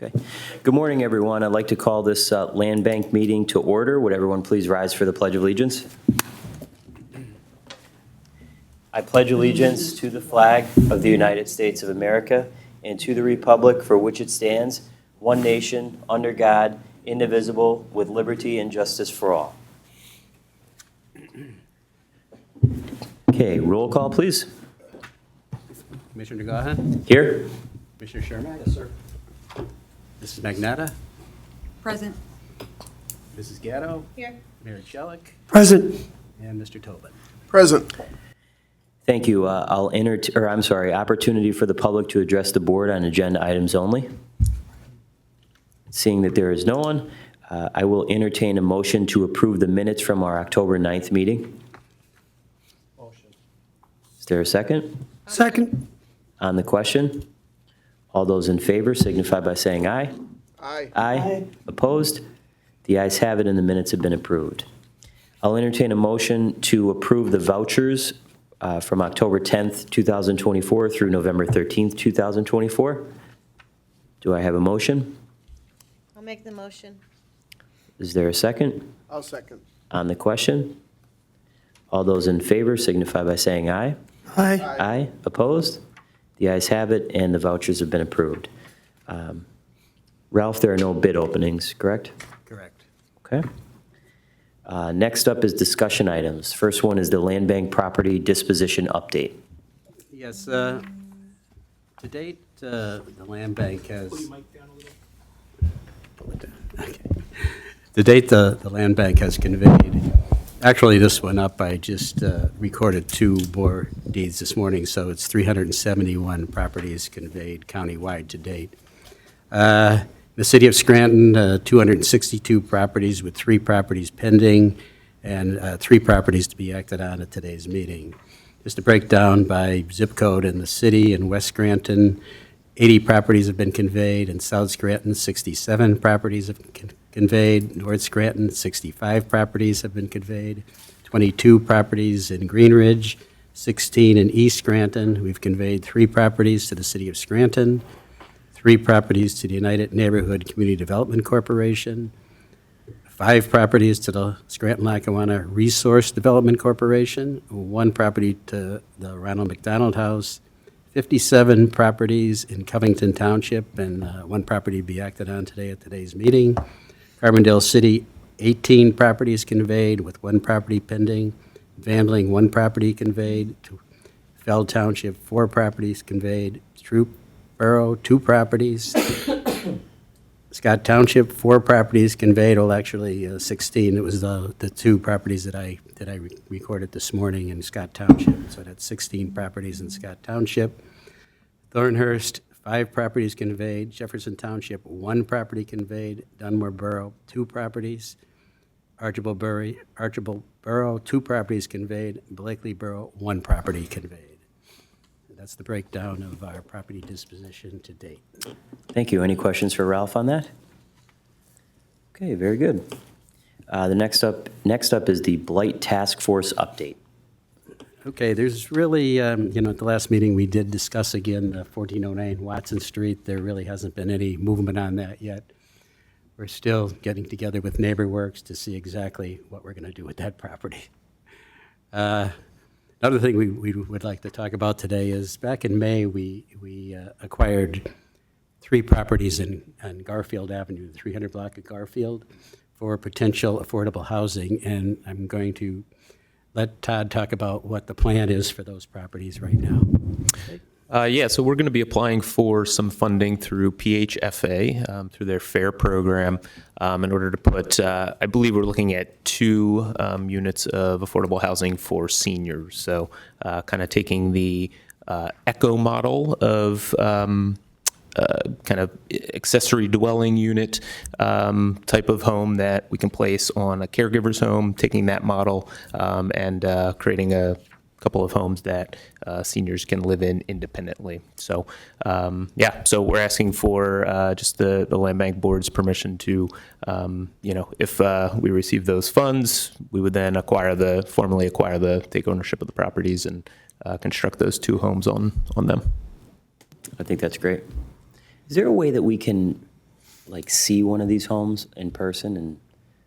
Okay. Good morning, everyone. I'd like to call this Land Bank meeting to order. Would everyone please rise for the Pledge of Allegiance? I pledge allegiance to the flag of the United States of America and to the republic for which it stands, one nation, under God, indivisible, with liberty and justice for all. Okay, roll call, please. Commissioner Gaughan? Here. Commissioner Chermak? Yes, sir. Mrs. Magnata? Present. Mrs. Gatto? Here. Mayor Chelik? Present. And Mr. Tobin? Present. Thank you. Opportunity for the public to address the board on agenda items only. Seeing that there is no one, I will entertain a motion to approve the minutes from our October 9th meeting. Motion. Is there a second? Second. On the question, all those in favor signify by saying aye. Aye. Aye. Opposed? The ayes have it and the minutes have been approved. I'll entertain a motion to approve the vouchers from October 10th, 2024 through November 13th, 2024. Do I have a motion? I'll make the motion. Is there a second? I'll second. On the question, all those in favor signify by saying aye. Aye. Aye. Opposed? The ayes have it, and the vouchers have been approved. Ralph, there are no bid openings, correct? Correct. Okay. Next up is discussion items. First one is the Land Bank property disposition update. Yes, to date, the Land Bank has... Pull it down. Okay. To date, the Land Bank has conveyed, actually this one up, I just recorded 2 more deeds this morning, so it's 371 properties conveyed countywide to date. The city of Scranton, 262 properties with 3 properties pending and 3 properties to be acted on at today's meeting. Just to break down by zip code in the city, in West Scranton, 80 properties have been conveyed. In South Scranton, 67 properties have been conveyed. North Scranton, 65 properties have been conveyed. 22 properties in Greenridge, 16 in East Scranton. We've conveyed 3 properties to the city of Scranton, 3 properties to the United Neighborhood Community Development Corporation, 5 properties to the Scranton-Lackawanna Resource Development Corporation, 1 property to the Ronald McDonald House, 57 properties in Covington Township, and 1 property to be acted on today at today's meeting. Carbondale City, 18 properties conveyed with 1 property pending. Vandling, 1 property conveyed. To Feld Township, 4 properties conveyed. Troop Borough, 2 properties. Scott Township, 4 properties conveyed. Well, actually, 16. It was the 2 properties that I recorded this morning in Scott Township. So that's 16 properties in Scott Township. Thornhurst, 5 properties conveyed. Jefferson Township, 1 property conveyed. Dunmore Borough, 2 properties. Archibald Borough, 2 properties conveyed. Blakely Borough, 1 property conveyed. That's the breakdown of our property disposition to date. Thank you. Any questions for Ralph on that? Okay, very good. The next up is the Blight Task Force update. Okay, there's really, at the last meeting, we did discuss again 1409 Watson Street. There really hasn't been any movement on that yet. We're still getting together with NeighborWorks to see exactly what we're going to do with that property. Another thing we would like to talk about today is back in May, we acquired 3 properties on Garfield Avenue, the 300 block of Garfield, for potential affordable housing. And I'm going to let Todd talk about what the plan is for those properties right now. So we're going to be applying for some funding through PHFA, through their FAIR program, in order to put, I believe we're looking at 2 units of affordable housing for seniors. So kind of taking the ECHO model of kind of accessory dwelling unit type of home that we can place on a caregiver's home, taking that model and creating a couple of homes that seniors can live in independently. So, so we're asking for just the Land Bank Board's permission to, if we receive those funds, we would then formally take ownership of the properties and construct those 2 homes on them. I think that's great. Is there a way that we can like see one of these homes in person and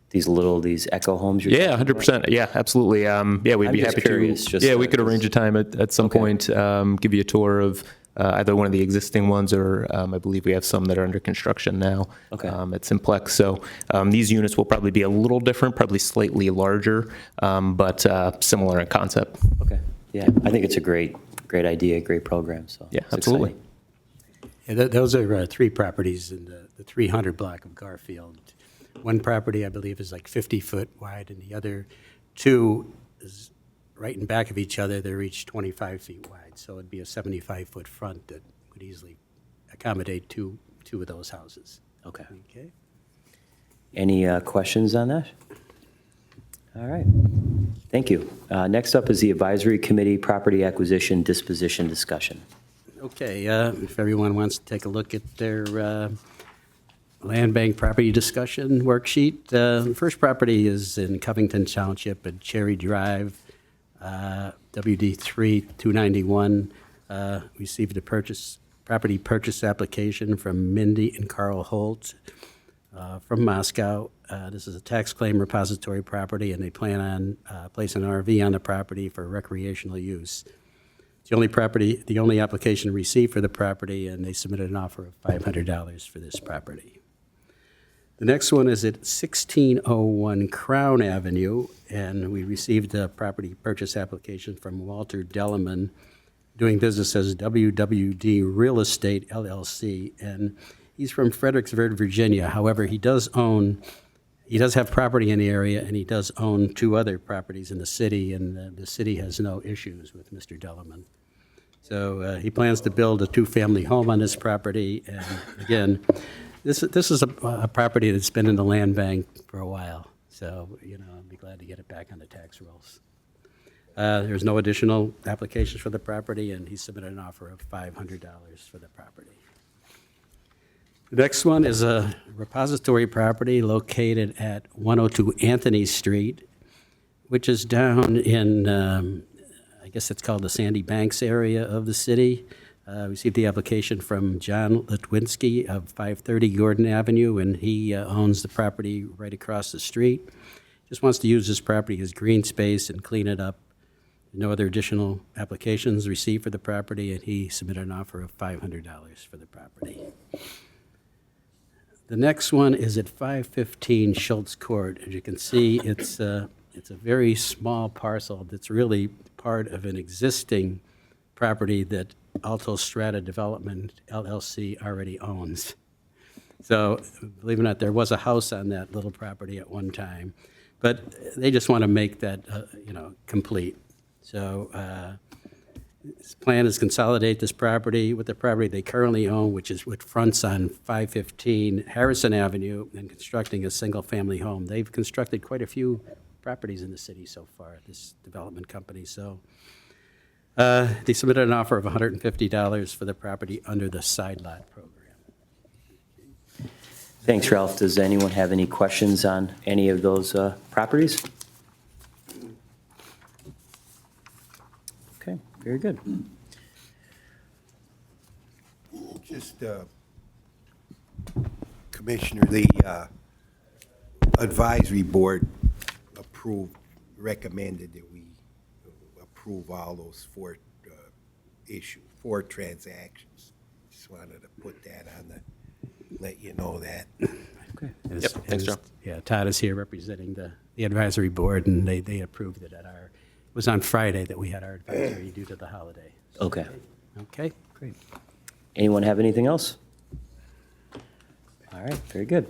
these echo homes you're Yeah, talking about? 100%. Yeah, absolutely. Yeah, we'd I'm be just happy curious, to. just Yeah, we to- could arrange a time at some Okay. point, give you a tour of either one of the existing ones, or I believe we have some that are under construction now. Okay. At Simplex. So these units will probably be a little different, probably slightly larger, but similar in concept. Okay, yeah, I think it's a great idea, great program, so. Yeah, it's absolutely. exciting. Yeah, those are three properties in the 300 block of Garfield. One property, I believe, is like 50 foot wide, and the other two is right in back of each other. They're each 25 feet wide, so it'd be a 75-foot front that would easily accommodate two of those houses. Okay. Okay. Any questions on that? All right, thank you. Next up is the Advisory Committee Property Acquisition Disposition Discussion. Okay, if everyone wants to take a look at their Land Bank property discussion worksheet, the first property is in Covington Township at Cherry Drive, WD3 291. Received a property purchase application from Mindy and Carl Holt from Moscow. This is a tax claim repository property, and they plan on placing an RV on the property for recreational use. It's the only application received for the property, and they submitted an offer of $500 for this property. The next one is at 1601 Crown Avenue, and we received a property purchase application from Walter Delleman, doing business as WWD Real Estate LLC, and he's from Fredericksburg, Virginia. However, he does have property in the area, and he does own two other properties in the city, and the city has no issues with Mr. Delleman. So he plans to build a two-family home on this property, and again, this is a property that's been in the land bank for a while, so, I'll be glad to get it back on the tax rolls. There's no additional applications for the property, and he submitted an offer of $500 for the property. The next one is a repository property located at 102 Anthony Street, which is down in, I guess it's called the Sandy Banks area of the city. Received the application from John Litwinski of 530 Gordon Avenue, and he owns the property right across the street. Just wants to use this property as green space and clean it up. No other additional applications received for the property, and he submitted an offer of $500 for the property. The next one is at 515 Schultz Court. As you can see, it's a very small parcel that's really part of an existing property that Alto Strata Development LLC already owns. So, believe it or not, there was a house on that little property at one time, but they just want to make that, complete. So, his plan is to consolidate this property with the property they currently own, which fronts on 515 Harrison Avenue, and constructing a single-family home. They've constructed quite a few properties in the city so far, this development company. So they submitted an offer of $150 for the property under the side lot program. Thanks, Ralph. Does anyone have any questions on any of those properties? Okay, very good. Just, Commissioner, the advisory board recommended that we approve all those four transactions. Just wanted to put that let you know that. Okay. As- Yep, thanks, John. Yeah, Todd is here representing the advisory board, and they approved it it was on Friday that we had our advisory due to the holiday. Okay, Okay? great. Anyone have anything else? All right, very good.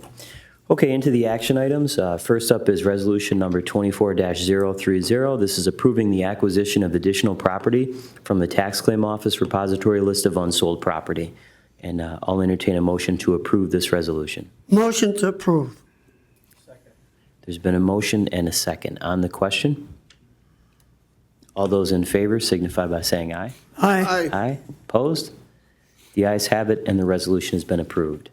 Okay, into the action items. First up is resolution number 24-030. This is approving the acquisition of additional property from the tax claim office repository list of unsold property. And I'll entertain a motion to approve this resolution. Motion to approve. There's been a motion and a second. On the question? All those in favor signify by saying aye. Aye. Aye. Opposed? The ayes have it, and the resolution has been approved.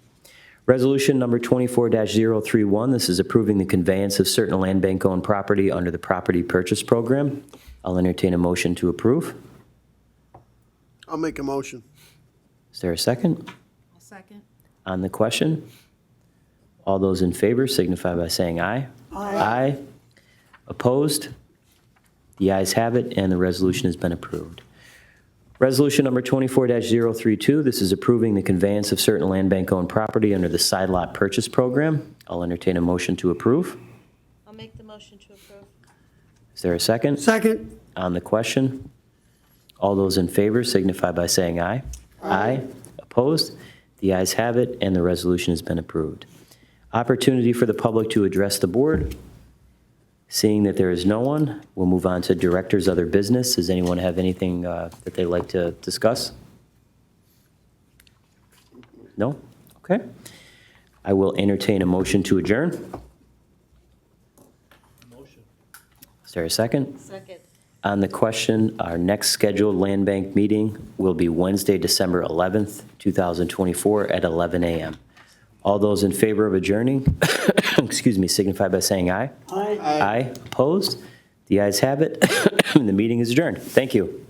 Resolution number 24-031, this is approving the conveyance of certain land bank-owned property under the property purchase program. I'll entertain a motion to approve. I'll make a motion. Is there a second? I'll second. On the question? All those in favor signify by saying aye. Aye. Opposed? The ayes have it, and the resolution has been approved. Resolution number 24-032, this is approving the conveyance of certain land bank-owned property under the side lot purchase program. I'll entertain a motion to approve. I'll make the motion to approve. Is there a second? Second. On the question, all those in favor signify by saying aye. Aye. Opposed? The ayes have it, and the resolution has been approved. Opportunity for the public to address the board. Seeing that there is no one, we'll move on to directors' other business. Does anyone have anything that they'd like to discuss? No? Okay. I will entertain a motion to adjourn. Is there a second? Second. On the question, our next scheduled land bank meeting will be Wednesday, December 11th, 2024 at 11 a.m. All those in favor of adjourning, excuse me, signify by saying aye. Aye. Aye. Opposed? The ayes have it, and the meeting is adjourned. Thank you.